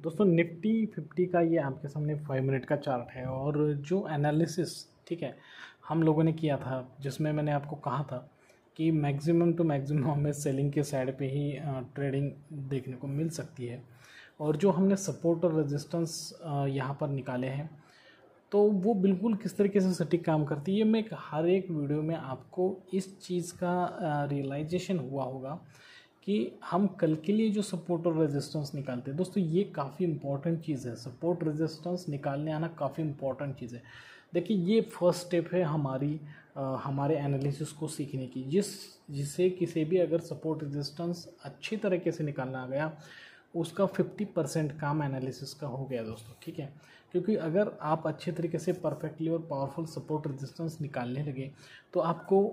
दोस्तों निफ्टी 50 का ये आपके सामने 5 मिनट का चार्ट है और जो एनालिसिस ठीक है हम लोगों ने किया था जिसमें मैंने आपको कहा था कि मैक्सिमम टू मैक्सिमम हमें सेलिंग के साइड पे ही ट्रेडिंग देखने को मिल सकती है और जो हमने सपोर्ट और रेजिस्टेंस यहाँ पर निकाले हैं तो वो बिल्कुल किस तरीके से सटीक काम करती है। मैं हर एक वीडियो में आपको इस चीज़ का रियलाइजेशन हुआ होगा कि हम कल के लिए जो सपोर्ट और रेजिस्टेंस निकालते हैं दोस्तों ये काफ़ी इंपॉर्टेंट चीज़ है। सपोर्ट रेजिस्टेंस निकालने आना काफ़ी इंपॉर्टेंट चीज़ है। देखिए ये फर्स्ट स्टेप है हमारे एनालिसिस को सीखने की, जिसे किसी भी अगर सपोर्ट रेजिस्टेंस अच्छी तरीके से निकालना आ गया उसका 50% काम एनालिसिस का हो गया दोस्तों, ठीक है। क्योंकि अगर आप अच्छे तरीके से परफेक्टली और पावरफुल सपोर्ट रेजिस्टेंस निकालने लगे तो आपको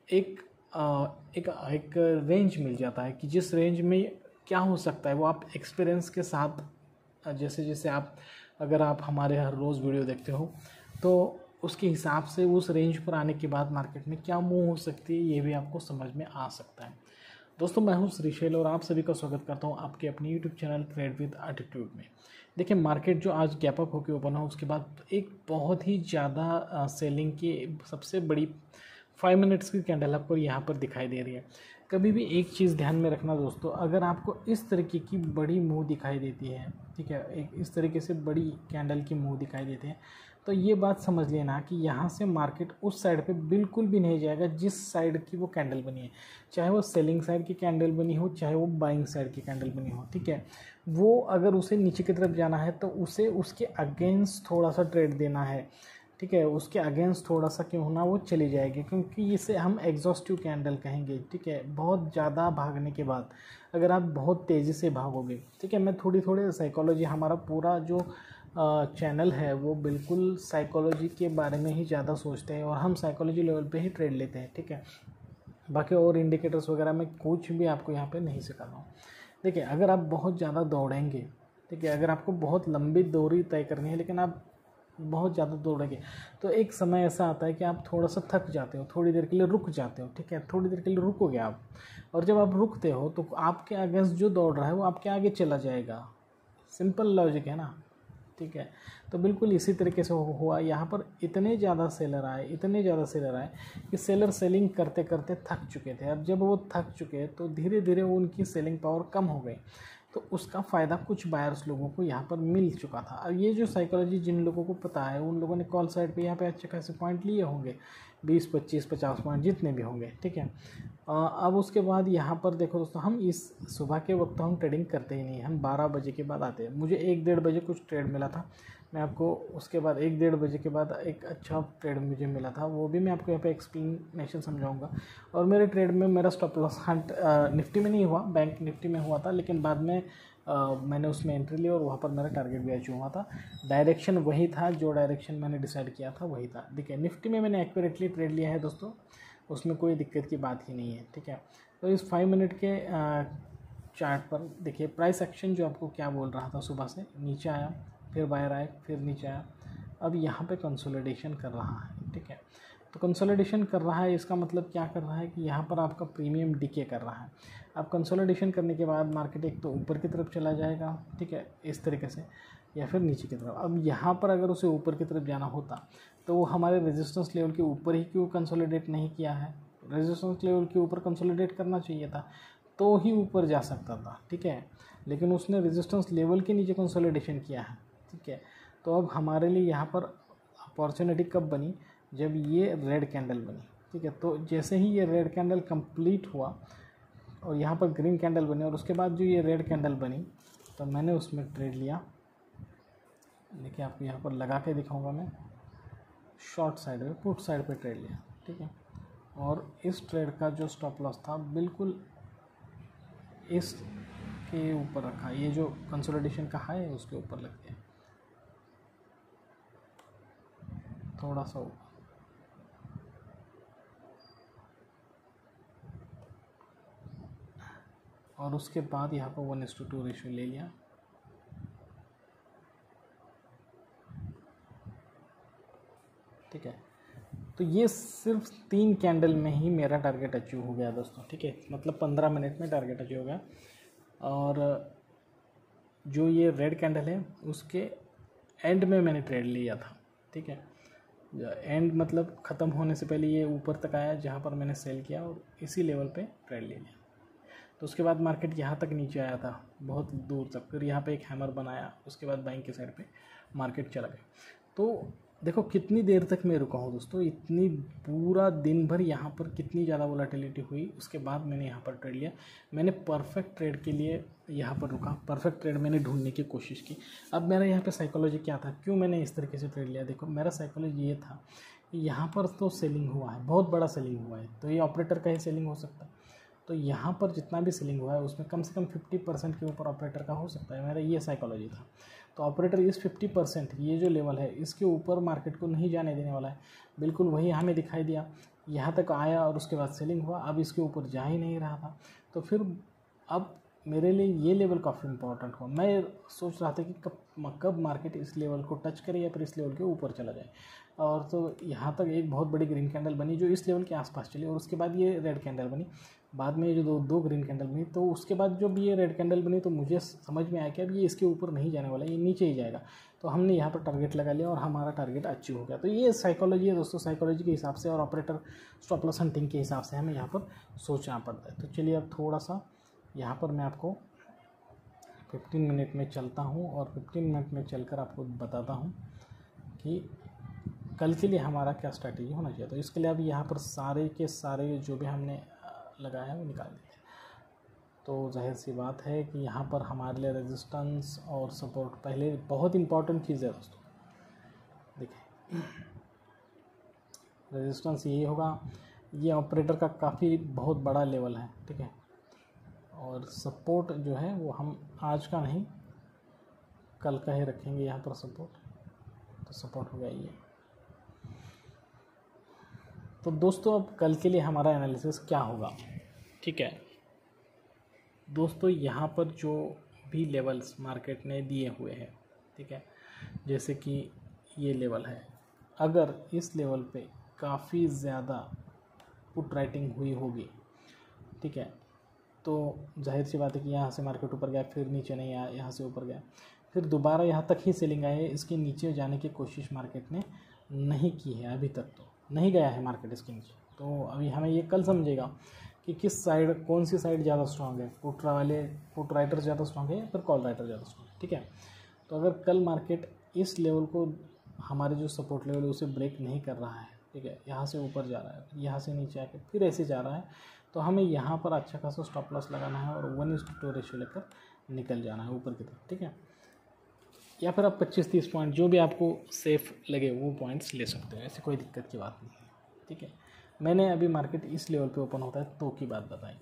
एक एक रेंज मिल जाता है कि जिस रेंज में क्या हो सकता है वो आप एक्सपीरियंस के साथ जैसे जैसे अगर आप हमारे हर रोज़ वीडियो देखते हो तो उसके हिसाब से उस रेंज पर आने के बाद मार्केट में क्या मूव हो सकती है ये भी आपको समझ में आ सकता है। दोस्तों मैं हूं श्रीशैल और आप सभी का स्वागत करता हूं आपके अपने YouTube channel trade with attitude में। देखिए मार्केट जो आज गैप अप होकर ओपन हुआ उसके बाद एक बहुत ही ज़्यादा सेलिंग की सबसे बड़ी 5 मिनट्स की कैंडल आपको यहाँ पर दिखाई दे रही है। कभी भी एक चीज़ ध्यान में रखना दोस्तों, अगर आपको इस तरीके की बड़ी मूव दिखाई देती है, ठीक है, एक इस तरीके से बड़ी कैंडल की मूव दिखाई देती है तो ये बात समझ लेना कि यहाँ से मार्केट उस साइड पे बिल्कुल भी नहीं जाएगा जिस साइड की वो कैंडल बनी है, चाहे वो सेलिंग साइड की कैंडल बनी हो चाहे वो बाइंग साइड की कैंडल बनी हो, ठीक है। वो अगर उसे नीचे की तरफ जाना है तो उसे उसके अगेंस्ट थोड़ा सा ट्रेड देना है, ठीक है। उसके अगेंस्ट थोड़ा सा क्यों होना वो चली जाएगी क्योंकि इसे हम एग्जॉस्टिव कैंडल कहेंगे, ठीक है। बहुत ज़्यादा भागने के बाद अगर आप बहुत तेज़ी से भागोगे, ठीक है, मैं थोड़ी साइकोलॉजी, हमारा पूरा जो चैनल है वो बिल्कुल साइकोलॉजी के बारे में ही ज़्यादा सोचते हैं और हम साइकोलॉजी लेवल पे ही ट्रेड लेते हैं, ठीक है। बाकी और इंडिकेटर्स वगैरह में कुछ भी आपको यहाँ पे नहीं सिखा रहा हूँ। देखिए अगर आप बहुत ज़्यादा दौड़ेंगे, ठीक है, अगर आपको बहुत लंबी दूरी तय करनी है लेकिन आप बहुत ज़्यादा दौड़ेंगे तो एक समय ऐसा आता है कि आप थोड़ा सा थक जाते हो, थोड़ी देर के लिए रुक जाते हो, ठीक है। थोड़ी देर के लिए रुकोगे आप और जब आप रुकते हो तो आपके अगेंस्ट जो दौड़ रहा है वो आपके आगे चला जाएगा। सिंपल लॉजिक है ना, ठीक है। तो बिल्कुल इसी तरीके से हुआ यहाँ पर। इतने ज़्यादा सेलर आए कि सेलर सेलिंग करते करते थक चुके थे। अब जब वो थक चुके तो धीरे धीरे उनकी सेलिंग पावर कम हो गई तो उसका फ़ायदा कुछ बायर्स लोगों को यहाँ पर मिल चुका था। अब ये जो साइकोलॉजी जिन लोगों को पता है उन लोगों ने कॉल साइड पे यहाँ पे अच्छे खासे पॉइंट लिए होंगे, 20, 25, 50 पॉइंट जितने भी होंगे, ठीक है। अब उसके बाद यहाँ पर देखो दोस्तों, हम इस सुबह के वक्त हम ट्रेडिंग करते ही नहीं, हम 12 बजे के बाद आते हैं। मुझे 1-1:30 बजे कुछ ट्रेड मिला था, मैं आपको उसके बाद 1-1:30 बजे के बाद एक अच्छा ट्रेड मुझे मिला था, वो भी मैं आपको यहाँ पे एक्सप्लेनेशन समझाऊंगा। और मेरे ट्रेड में मेरा स्टॉप लॉस हंट निफ्टी में नहीं हुआ, बैंक निफ्टी में हुआ था, लेकिन बाद में मैंने उसमें एंट्री ली और वहाँ पर मेरा टारगेट भी अचीव हुआ था। डायरेक्शन वही था, जो डायरेक्शन मैंने डिसाइड किया था वही था। देखिए निफ्टी में मैंने एक्यूरेटली ट्रेड लिया है दोस्तों, उसमें कोई दिक्कत की बात ही नहीं है, ठीक है। तो इस 5 मिनट के चार्ट पर देखिए प्राइस एक्शन जो आपको क्या बोल रहा था, सुबह से नीचे आया, फिर बाहर आया, फिर नीचे आया, अब यहाँ पे कंसोलिडेशन कर रहा है, ठीक है। तो कंसोलिडेशन कर रहा है इसका मतलब क्या कर रहा है कि यहाँ पर आपका प्रीमियम डीके कर रहा है। अब कंसोलिडेशन करने के बाद मार्केट एक तो ऊपर की तरफ चला जाएगा, ठीक है, इस तरीके से, या फिर नीचे की तरफ। अब यहाँ पर अगर उसे ऊपर की तरफ जाना होता तो वो हमारे रेजिस्टेंस लेवल के ऊपर ही क्यों कंसोलिडेट नहीं किया है। रेजिस्टेंस लेवल के ऊपर कंसोलिडेट करना चाहिए था तो ही ऊपर जा सकता था, ठीक है, लेकिन उसने रेजिस्टेंस लेवल के नीचे कंसोलिडेशन किया है, ठीक है। तो अब हमारे लिए यहाँ पर अपॉर्चुनिटी कब बनी, जब ये रेड कैंडल बनी, ठीक है। तो जैसे ही ये रेड कैंडल कंप्लीट हुआ और यहाँ पर ग्रीन कैंडल बनी और उसके बाद जो ये रेड कैंडल बनी तो मैंने उसमें ट्रेड लिया। देखिए आपको यहाँ पर लगा के दिखाऊंगा मैं, शॉर्ट साइड पे, पुट साइड पे ट्रेड लिया, ठीक है। और इस ट्रेड का जो स्टॉप लॉस था बिल्कुल इस के ऊपर रखा, ये जो कंसोलिडेशन का हाई है उसके ऊपर लग गया, थोड़ा सा ऊपर। और उसके बाद यहाँ पर 1:2 रेशियो ले लिया, ठीक है। तो ये सिर्फ 3 कैंडल में ही मेरा टारगेट अचीव हो गया दोस्तों, ठीक है। मतलब 15 मिनट में टारगेट अचीव हो गया। और जो ये रेड कैंडल है उसके एंड में मैंने ट्रेड लिया था, ठीक है। एंड मतलब ख़त्म होने से पहले ये ऊपर तक आया जहाँ पर मैंने सेल किया और इसी लेवल पे ट्रेड ले लिया। तो उसके बाद मार्केट यहाँ तक नीचे आया था बहुत दूर तक, फिर यहाँ पे एक हैमर बनाया, उसके बाद बाइंग के साइड पे मार्केट चला गया। तो देखो कितनी देर तक मैं रुका हूँ दोस्तों, इतनी पूरा दिन भर यहाँ पर कितनी ज़्यादा वोलेटिलिटी हुई, उसके बाद मैंने यहाँ पर ट्रेड लिया। मैंने परफेक्ट ट्रेड के लिए यहाँ पर रुका, परफेक्ट ट्रेड मैंने ढूंढने की कोशिश की। अब मेरा यहाँ पे साइकोलॉजी क्या था, क्यों मैंने इस तरीके से ट्रेड लिया? देखो मेरा साइकोलॉजी ये था कि यहाँ पर तो सेलिंग हुआ है, बहुत बड़ा सेलिंग हुआ है, तो ये ऑपरेटर का ही सेलिंग हो सकता है। तो यहाँ पर जितना भी सेलिंग हुआ है उसमें कम से कम 50% के ऊपर ऑपरेटर का हो सकता है, मेरा ये साइकोलॉजी था। तो ऑपरेटर इस 50% ये जो लेवल है इसके ऊपर मार्केट को नहीं जाने देने वाला है, बिल्कुल वही हमें दिखाई दिया। यहाँ तक आया और उसके बाद सेलिंग हुआ, अब इसके ऊपर जा ही नहीं रहा था। तो फिर अब मेरे लिए ये लेवल काफ़ी इंपॉर्टेंट हुआ। मैं सोच रहा था कि कब मार्केट इस लेवल को टच करे या फिर इस लेवल के ऊपर चला जाए। और तो यहाँ तक एक बहुत बड़ी ग्रीन कैंडल बनी जो इस लेवल के आसपास चली, और उसके बाद ये रेड कैंडल बनी। बाद में ये जो दो ग्रीन कैंडल बनी, तो उसके बाद जब ये रेड कैंडल बनी तो मुझे समझ में आया कि अब ये इसके ऊपर नहीं जाने वाला, ये नीचे ही जाएगा। तो हमने यहाँ पर टारगेट लगा लिया और हमारा टारगेट अचीव हो गया। तो ये साइकोलॉजी है दोस्तों, साइकोलॉजी के हिसाब से और ऑपरेटर स्टॉप लॉस हंटिंग के हिसाब से हमें यहाँ पर सोचना पड़ता है। तो चलिए अब थोड़ा सा यहाँ पर मैं आपको 15 मिनट में चलता हूँ और 15 मिनट में चलकर आपको बताता हूँ कि कल के लिए हमारा क्या स्ट्रैटेजी होना चाहिए। तो इसके लिए अब यहाँ पर सारे के सारे जो भी हमने लगाया है वो निकाल देते हैं। तो जाहिर सी बात है कि यहाँ पर हमारे लिए रेजिस्टेंस और सपोर्ट पहले बहुत इंपॉर्टेंट चीज़ है दोस्तों। देखिए रेजिस्टेंस यही होगा, ये ऑपरेटर का काफ़ी बहुत बड़ा लेवल है, ठीक है। और सपोर्ट जो है वो हम आज का नहीं कल का ही रखेंगे यहाँ पर सपोर्ट। तो सपोर्ट हो गया ये। तो दोस्तों अब कल के लिए हमारा एनालिसिस क्या होगा, ठीक है दोस्तों। यहाँ पर जो भी लेवल्स मार्केट ने दिए हुए हैं, ठीक है, जैसे कि ये लेवल है, अगर इस लेवल पे काफ़ी ज़्यादा पुट राइटिंग हुई होगी, ठीक है, तो जाहिर सी बात है कि यहाँ से मार्केट ऊपर गया, फिर नीचे नहीं आया, यहाँ से ऊपर गया, फिर दोबारा यहाँ तक ही सेलिंग आई है। इसके नीचे जाने की कोशिश मार्केट ने नहीं की है, अभी तक तो नहीं गया है मार्केट इसके नीचे। तो अभी हमें ये कल समझेगा कि किस साइड, कौन सी साइड ज़्यादा स्ट्रांग है, पुट राइटर ज़्यादा स्ट्रांग है या फिर कॉल राइटर ज़्यादा स्ट्रांग है, ठीक है। तो अगर कल मार्केट इस लेवल को, हमारे जो सपोर्ट लेवल है उसे ब्रेक नहीं कर रहा है, ठीक है, यहाँ से ऊपर जा रहा है, यहाँ से नीचे आके फिर ऐसे जा रहा है, तो हमें यहाँ पर अच्छा खासा स्टॉप लॉस लगाना है और 1:2 रेशियो लेकर निकल जाना है ऊपर की तरफ, ठीक है। या फिर आप 25-30 पॉइंट जो भी आपको सेफ लगे वो पॉइंट्स ले सकते हो, ऐसी कोई दिक्कत की बात नहीं है, ठीक है। मैंने अभी मार्केट इस लेवल पे ओपन होता है तो की बात बताई।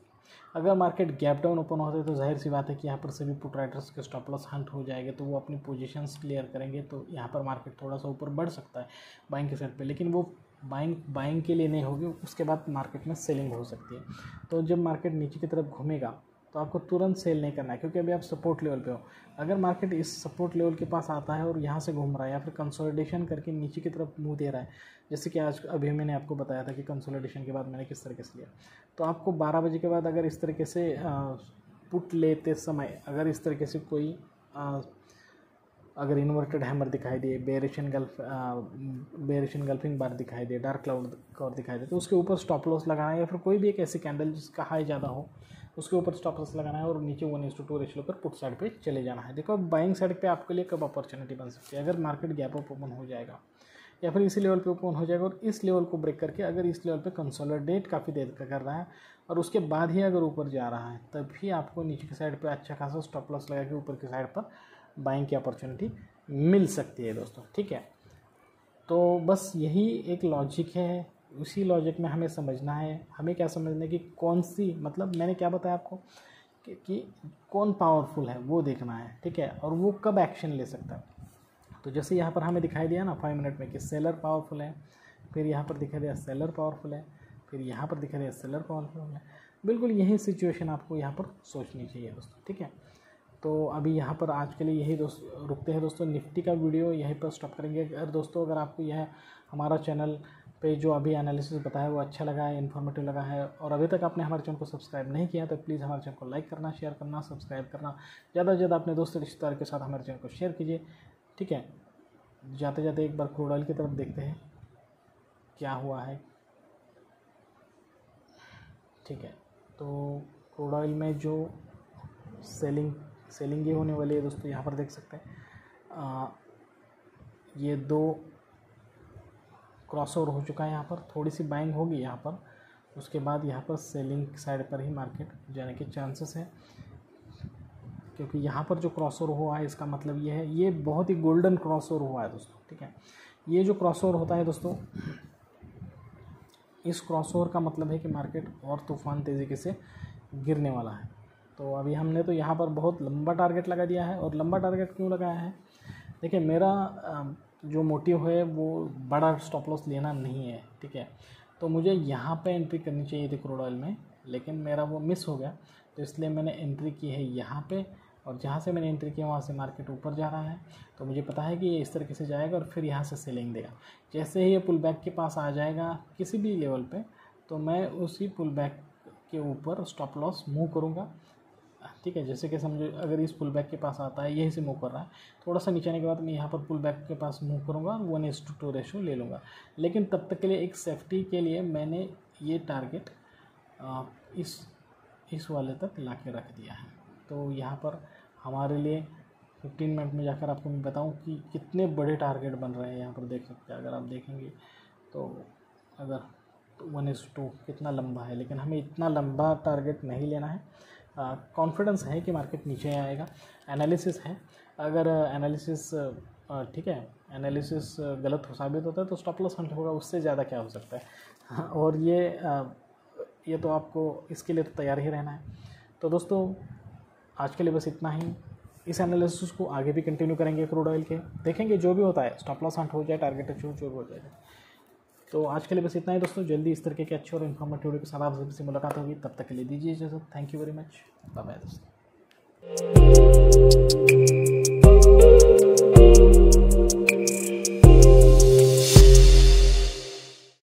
अगर मार्केट गैप डाउन ओपन होता है तो जाहिर सी बात है कि यहाँ पर सभी पुट राइटर्स के स्टॉप लॉस हंट हो जाएंगे, तो वो अपनी पोजीशंस क्लियर करेंगे, तो यहाँ पर मार्केट थोड़ा सा ऊपर बढ़ सकता है बाइंग के साइड पे, लेकिन वो बाइंग के लिए नहीं होगी, उसके बाद मार्केट में सेलिंग हो सकती है। तो जब मार्केट नीचे की तरफ घूमेगा तो आपको तुरंत सेल नहीं करना है, क्योंकि अभी आप सपोर्ट लेवल पे हो। अगर मार्केट इस सपोर्ट लेवल के पास आता है और यहाँ से घूम रहा है या फिर कंसोलिडेशन करके नीचे की तरफ मुंह दे रहा है, जैसे कि आज अभी मैंने आपको बताया था कि कंसोलिडेशन के बाद मैंने किस तरीके से लिया, तो आपको 12 बजे के बाद अगर इस तरीके से पुट लेते समय अगर इस तरीके से कोई अगर इन्वर्टेड हैमर दिखाई दे, बेरिशन गल्फिंग बार दिखाई दे, डार्क क्लाउड कवर दिखाई दे, तो उसके ऊपर स्टॉप लॉस लगाना है, या फिर कोई भी एक ऐसी कैंडल जिसका हाई ज़्यादा हो उसके ऊपर स्टॉप लॉस लगाना है और नीचे 1:2 रेशियो पर पुट साइड पे चले जाना है। देखो अब बाइंग साइड पे आपके लिए कब अपॉर्चुनिटी बन सकती है, अगर मार्केट गैप अप ओपन हो जाएगा या फिर इसी लेवल पे ओपन हो जाएगा और इस लेवल को ब्रेक करके अगर इस लेवल पे कंसोलिडेट काफ़ी देर का कर रहा है और उसके बाद ही अगर ऊपर जा रहा है, तभी आपको नीचे की साइड पे अच्छा खासा स्टॉप लॉस लगा के ऊपर की साइड पर बाइंग की अपॉर्चुनिटी मिल सकती है दोस्तों, ठीक है। तो बस यही एक लॉजिक है, उसी लॉजिक में हमें समझना है। हमें क्या समझना है कि कौन सी, मतलब मैंने क्या बताया आपको कि कौन पावरफुल है वो देखना है, ठीक है, और वो कब एक्शन ले सकता है। तो जैसे यहाँ पर हमें दिखाई दिया ना 5 मिनट में कि सेलर पावरफुल है, फिर यहाँ पर दिखाई दिया सेलर पावरफुल है, फिर यहाँ पर दिखाई दिया सेलर पावरफुल है। बिल्कुल यही सिचुएशन आपको यहाँ पर सोचनी चाहिए दोस्तों, ठीक है। तो अभी यहाँ पर आज के लिए यही रुकते हैं दोस्तों। निफ्टी का वीडियो यहीं पर स्टॉप करेंगे। अगर दोस्तों अगर आपको यह हमारा चैनल पे जो अभी एनालिसिस बताया वो अच्छा लगा है, इन्फॉर्मेटिव लगा है, और अभी तक आपने हमारे चैनल को सब्सक्राइब नहीं किया तो प्लीज़ हमारे चैनल को लाइक करना, शेयर करना, सब्सक्राइब करना, ज़्यादा से ज़्यादा अपने दोस्त रिश्तेदार के साथ हमारे चैनल को शेयर कीजिए। ठीक है, जाते जाते एक बार क्रूड ऑयल की तरफ देखते हैं क्या हुआ है। ठीक है, तो क्रूड ऑयल में जो सेलिंग ये होने वाली है दोस्तों, यहाँ पर देख सकते हैं ये 2 क्रॉस ओवर हो चुका है। यहाँ पर थोड़ी सी बाइंग होगी यहाँ पर, उसके बाद यहाँ पर सेलिंग साइड पर ही मार्केट जाने के चांसेस हैं, क्योंकि यहाँ पर जो क्रॉस ओवर हुआ है इसका मतलब ये है, ये बहुत ही गोल्डन क्रॉस ओवर हुआ है दोस्तों। ठीक है, ये जो क्रॉस ओवर होता है दोस्तों, इस क्रॉस ओवर का मतलब है कि मार्केट और तूफान तेज़ी से गिरने वाला है। तो अभी हमने तो यहाँ पर बहुत लंबा टारगेट लगा दिया है, और लंबा टारगेट क्यों लगाया है, देखिए मेरा जो मोटिव है वो बड़ा स्टॉप लॉस लेना नहीं है। ठीक है, तो मुझे यहाँ पे एंट्री करनी चाहिए थी क्रूड ऑयल में, लेकिन मेरा वो मिस हो गया, तो इसलिए मैंने एंट्री की है यहाँ पे, और जहाँ से मैंने एंट्री किया वहाँ से मार्केट ऊपर जा रहा है, तो मुझे पता है कि ये इस तरीके से जाएगा और फिर यहाँ से सेलिंग देगा। जैसे ही ये पुल बैक के पास आ जाएगा किसी भी लेवल पे, तो मैं उसी पुल बैक के ऊपर स्टॉप लॉस मूव करूँगा। ठीक है, जैसे कि समझो अगर इस पुल बैक के पास आता है, यहीं से मूव कर रहा है, थोड़ा सा नीचे आने के बाद मैं यहाँ पर पुल बैक के पास मूव करूँगा, 1:2 रेशो ले लूँगा। लेकिन तब तक के लिए एक सेफ्टी के लिए मैंने ये टारगेट इस वाले तक ला के रख दिया है। तो यहाँ पर हमारे लिए 15 मिनट में जाकर आपको मैं बताऊँ कि कितने बड़े टारगेट बन रहे हैं। यहाँ पर देख सकते हैं, अगर आप देखेंगे तो अगर 1:2 कितना लंबा है, लेकिन हमें इतना लंबा टारगेट नहीं लेना है। कॉन्फिडेंस है कि मार्केट नीचे आएगा, एनालिसिस है, अगर एनालिसिस ठीक है एनालिसिस गलत हो साबित होता है तो स्टॉप लॉस हंट होगा, उससे ज़्यादा क्या हो सकता है। और ये तो आपको इसके लिए तो तैयार ही रहना है। तो दोस्तों आज के लिए बस इतना ही। इस एनालिसिस को आगे भी कंटिन्यू करेंगे क्रूड ऑयल के, देखेंगे जो भी होता है, स्टॉप लॉस हंट हो जाए, टारगेट अचीव जो भी हो जाएगा। तो आज के लिए बस इतना ही दोस्तों, जल्दी इस तरह के अच्छे और इन्फॉर्मेटिव वीडियो के साथ आप सभी से मुलाकात होगी। तब तक के लिए दीजिए इजाज़त, thank you very much, bye bye दोस्तों।